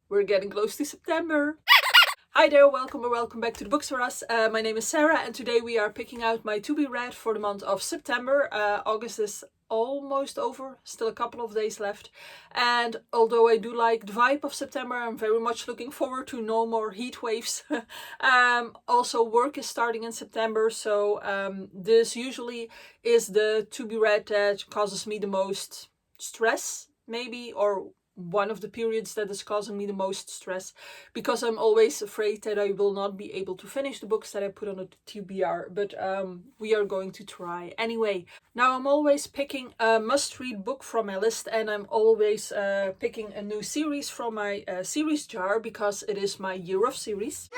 We're getting close to September. Hi there, welcome or welcome back to the Books for Us. My name is Sarah and today we are picking out my to be read for the month of September. August is almost over, still a couple of days left. And although I do like the vibe of September, I'm very much looking forward to no more heat waves. Also, work is starting in September, so this usually is the to be read that causes me the most stress, maybe, or one of the periods that is causing me the most stress, because I'm always afraid that I will not be able to finish the books that I put on a TBR, but we are going to try anyway. Now, I'm always picking a must-read book from my list, and I'm always picking a new series from my series jar, because it is my year of series.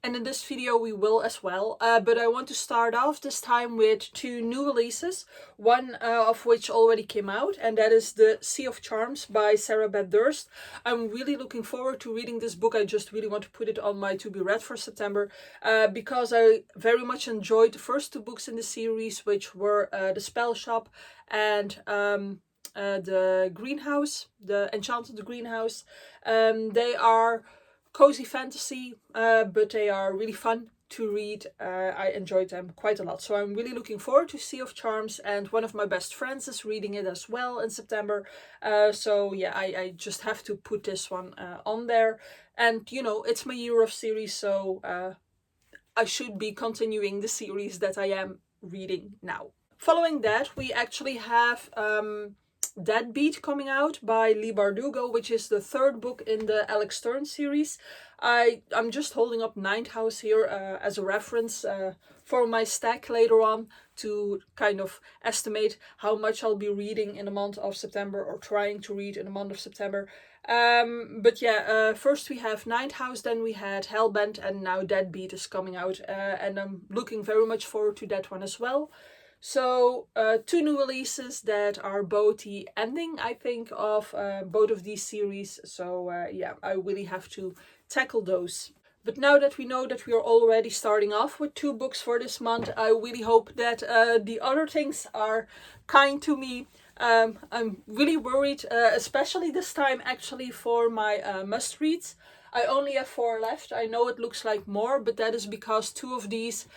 And in this video we will as well, but I want to start off this time with two new releases, one of which already came out, and that is The Sea of Charms by Sarah Beth Durst. I'm really looking forward to reading this book. I just really want to put it on my to be read for September, because I very much enjoyed the first two books in the series, which were The Spell Shop and The Greenhouse, The Enchanted Greenhouse. They are cozy fantasy, but they are really fun to read. I enjoyed them quite a lot, so I'm really looking forward to Sea of Charms, and one of my best friends is reading it as well in September, so yeah, I just have to put this one on there. And you know, it's my year of series, so I should be continuing the series that I am reading now. Following that, we actually have Deadbeat coming out by Leigh Bardugo, which is the third book in the Alex Stern series. I'm just holding up Ninth House here as a reference for my stack later on, to kind of estimate how much I'll be reading in the month of September, or trying to read in the month of September. But yeah, first we have Ninth House, then we had Hellbent, and now Deadbeat is coming out, and I'm looking very much forward to that one as well. So two new releases that are both the ending, I think, of both of these series. So yeah, I really have to tackle those. But now that we know that we are already starting off with two books for this month, I really hope that the other things are kind to me. I'm really worried, especially this time actually, for my must-reads. I only have 4 left. I know it looks like more, but that is because 2 of these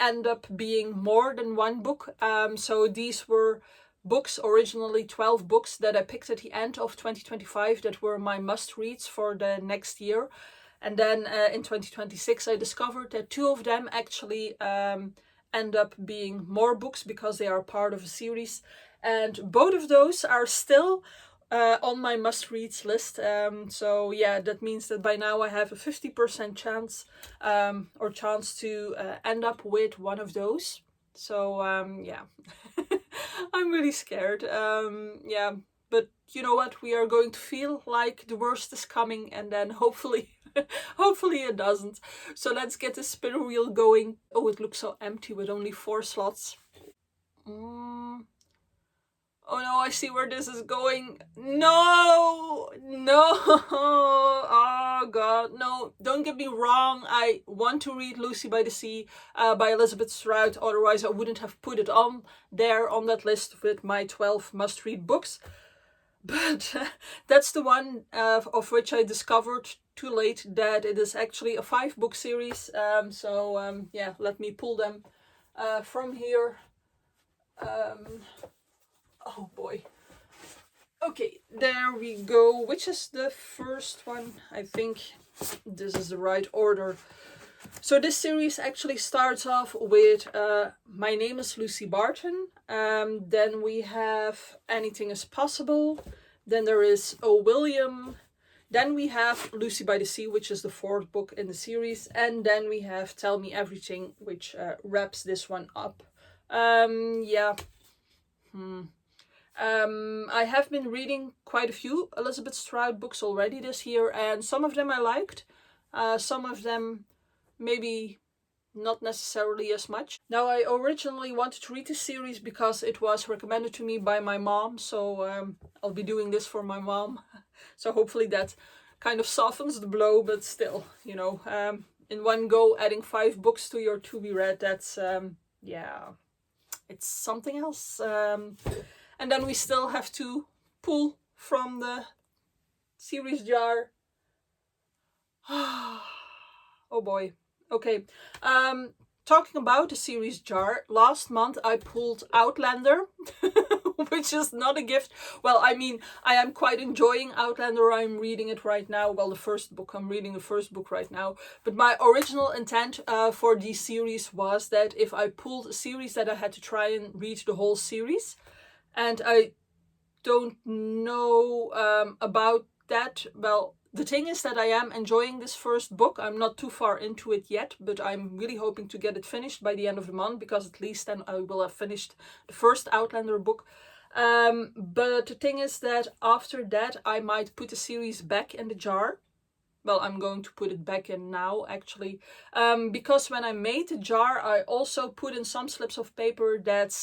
end up being more than one book. So these were books, originally 12 books that I picked at the end of 2025 that were my must-reads for the next year. And then in 2026 I discovered that 2 of them actually end up being more books, because they are part of a series. And both of those are still on my must-reads list. So yeah, that means that by now I have a 50% chance to end up with one of those. So yeah, I'm really scared. Yeah, but you know what? We are going to feel like the worst is coming, and then hopefully, hopefully it doesn't. So let's get the spinner wheel going. Oh, it looks so empty with only 4 slots. Oh no, I see where this is going. No! No! Oh god, no. Don't get me wrong. I want to read Lucy by the Sea by Elizabeth Strout. Otherwise, I wouldn't have put it on there on that list with my 12 must-read books. But that's the one of which I discovered too late that it is actually a 5-book series. So yeah, let me pull them from here. Oh boy. Okay, there we go. Which is the first one? I think this is the right order. So this series actually starts off with My Name is Lucy Barton. Then we have Anything is Possible. Then there is Oh William. Then we have Lucy by the Sea, which is the 4th book in the series. And then we have Tell Me Everything, which wraps this one up. Yeah. I have been reading quite a few Elizabeth Strout books already this year, and some of them I liked. Some of them maybe not necessarily as much. Now, I originally wanted to read this series because it was recommended to me by my mom, so I'll be doing this for my mom. So hopefully that kind of softens the blow, but still, you know, in one go adding 5 books to your to be read, that's, yeah, it's something else. And then we still have to pull from the series jar. Oh boy. Okay. Talking about the series jar, last month I pulled Outlander, which is not a gift. Well, I mean, I am quite enjoying Outlander. I'm reading it right now. Well, I'm reading the first book right now. But my original intent for this series was that if I pulled a series, that I had to try and read the whole series. And I don't know about that. Well, the thing is that I am enjoying this first book. I'm not too far into it yet, but I'm really hoping to get it finished by the end of the month, because at least then I will have finished the first Outlander book. But the thing is that after that I might put the series back in the jar. Well, I'm going to put it back in now, actually, because when I made the jar, I also put in some slips of paper that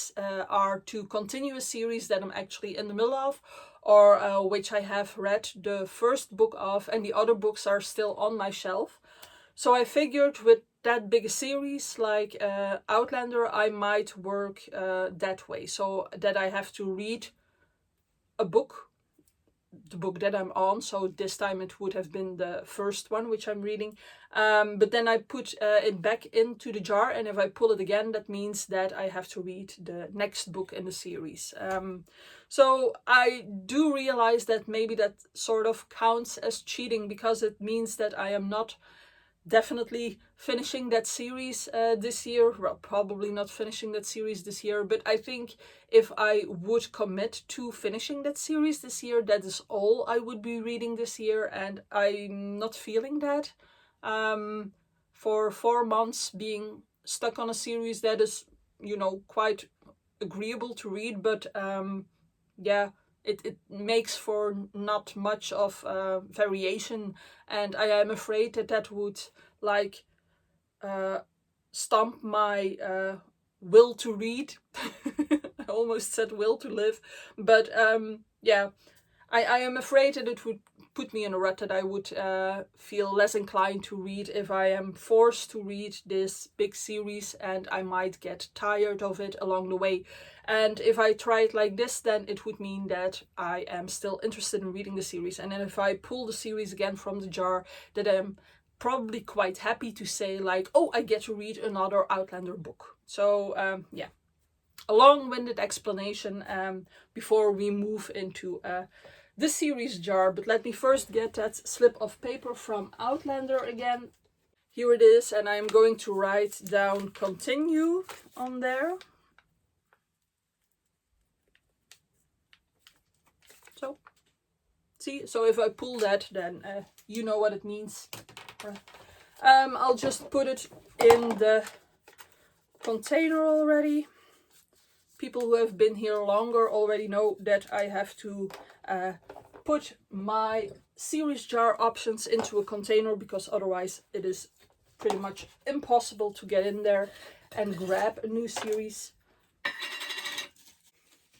are to continue a series that I'm actually in the middle of, or which I have read the first book of, and the other books are still on my shelf. So I figured with that big a series like Outlander, I might work that way, so that I have to read a book, the book that I'm on. So this time it would have been the first one which I'm reading, but then I put it back into the jar, and if I pull it again, that means that I have to read the next book in the series. So I do realize that maybe that sort of counts as cheating, because it means that I am not definitely finishing that series this year. Well, probably not finishing that series this year, but I think if I would commit to finishing that series this year, that is all I would be reading this year, and I'm not feeling that. For 4 months being stuck on a series that is, you know, quite agreeable to read, but yeah, it makes for not much of variation, and I am afraid that that would like stomp my will to read. I almost said will to live, but yeah, I am afraid that it would put me in a rut, that I would feel less inclined to read if I am forced to read this big series, and I might get tired of it along the way. And if I try it like this, then it would mean that I am still interested in reading the series. And then if I pull the series again from the jar, that I'm probably quite happy to say like, oh, I get to read another Outlander book. So yeah, a long-winded explanation before we move into the series jar. But let me first get that slip of paper from Outlander again. Here it is, and I'm going to write down continue on there. So, see, so if I pull that, then you know what it means. I'll just put it in the container already. People who have been here longer already know that I have to put my series jar options into a container, because otherwise it is pretty much impossible to get in there and grab a new series.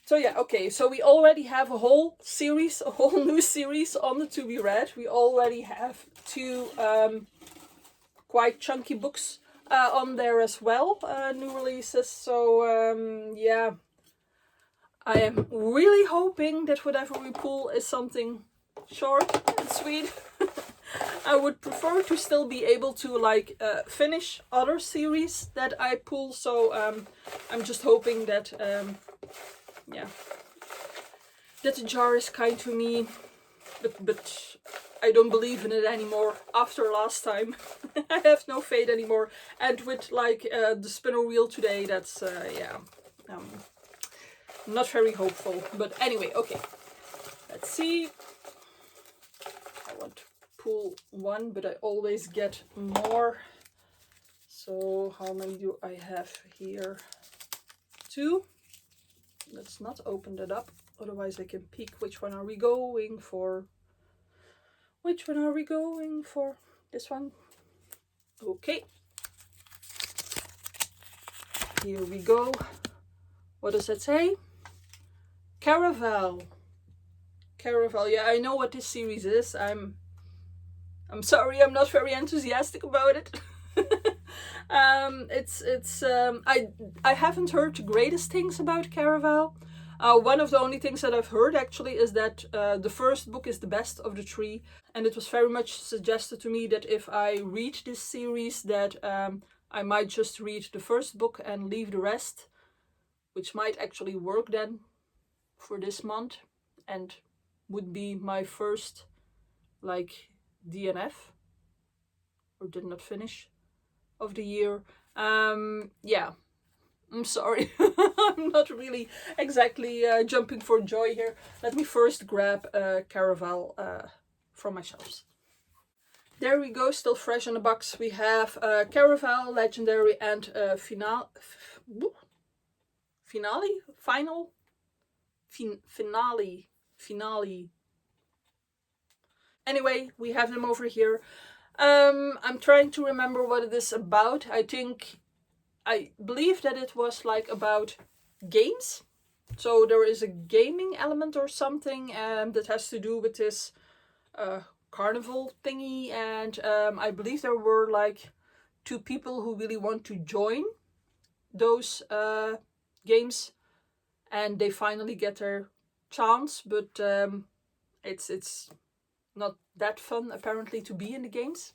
So yeah, okay, so we already have a whole series, a whole new series on the to be read. We already have 2 quite chunky books on there as well, new releases. So yeah, I am really hoping that whatever we pull is something short and sweet. I would prefer to still be able to like finish other series that I pull. So I'm just hoping that yeah, that the jar is kind to me, but I don't believe in it anymore after last time. I have no faith anymore, and with like the spinner wheel today, that's yeah, not very hopeful. But anyway, okay, let's see. I want to pull 1, but I always get more. So how many do I have here? 2. Let's not open that up, otherwise I can peek. Which one are we going for? Which one are we going for? This one? Okay. Here we go. What does that say? Caraval. Caraval. Yeah, I know what this series is. I'm sorry, I'm not very enthusiastic about it. I haven't heard the greatest things about Caraval. One of the only things that I've heard actually is that the first book is the best of the three, and it was very much suggested to me that if I read this series that I might just read the first book and leave the rest, which might actually work then for this month and would be my first like DNF, or did not finish, of the year. Yeah, I'm sorry. I'm not really exactly jumping for joy here. Let me first grab Caraval from my shelves. There we go, still fresh in the box. We have Caraval, Legendary, and Finale. Anyway, we have them over here. I'm trying to remember what it is about. I believe that it was like about games. So there is a gaming element or something that has to do with this carnival thingy. And I believe there were like two people who really want to join those games. And they finally get their chance. But it's not that fun apparently to be in the games.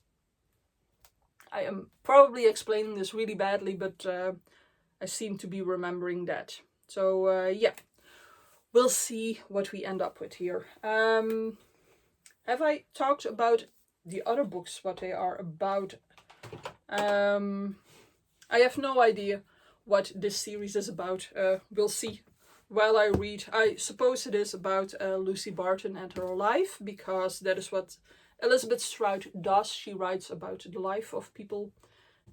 I am probably explaining this really badly, but I seem to be remembering that. So yeah, we'll see what we end up with here. Have I talked about the other books, what they are about? I have no idea what this series is about. We'll see while I read. I suppose it is about Lucy Barton and her life, because that is what Elizabeth Strout does. She writes about the life of people.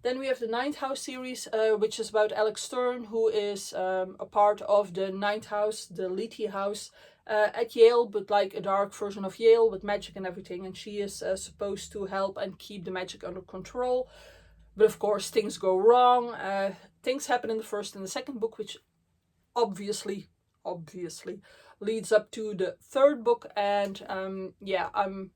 Then we have the Ninth House series, which is about Alex Stern, who is a part of the Ninth House, the Lethe House at Yale, but like a dark version of Yale with magic and everything. And she is supposed to help and keep the magic under control. But of course, things go wrong. Things happen in the first and the second book, which obviously leads up to the third book. And yeah, I'm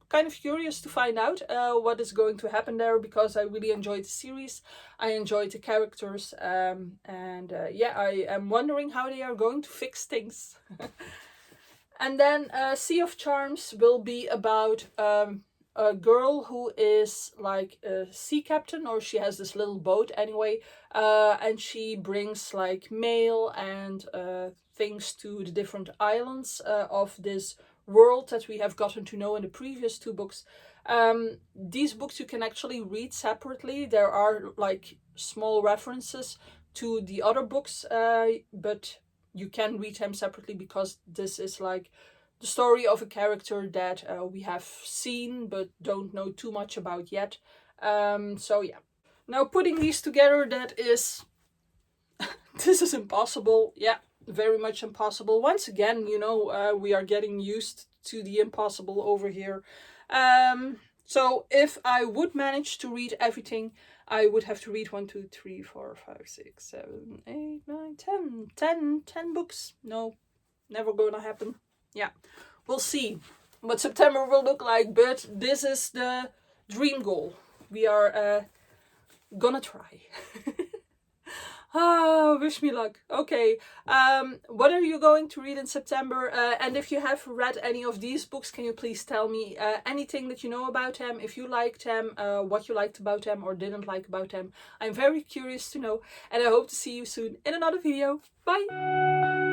kind of curious to find out what is going to happen there, because I really enjoyed the series. I enjoyed the characters, and yeah, I am wondering how they are going to fix things. And then Sea of Charms will be about a girl who is like a sea captain, or she has this little boat anyway, and she brings like mail and things to the different islands of this world that we have gotten to know in the previous two books. These books you can actually read separately. There are like small references to the other books, but you can read them separately, because this is like the story of a character that we have seen but don't know too much about yet. So yeah. Now putting these together, that is this is impossible. Yeah, very much impossible. Once again, you know, we are getting used to the impossible over here. So if I would manage to read everything, I would have to read 1, 2, 3, 4, 5, 6, 7, 8, 9, 10 books. No, never gonna happen. Yeah, we'll see what September will look like, but this is the dream goal. We are gonna try. Oh, wish me luck. Okay, what are you going to read in September? And if you have read any of these books, can you please tell me anything that you know about them, if you liked them, what you liked about them or didn't like about them. I'm very curious to know, and I hope to see you soon in another video. Bye!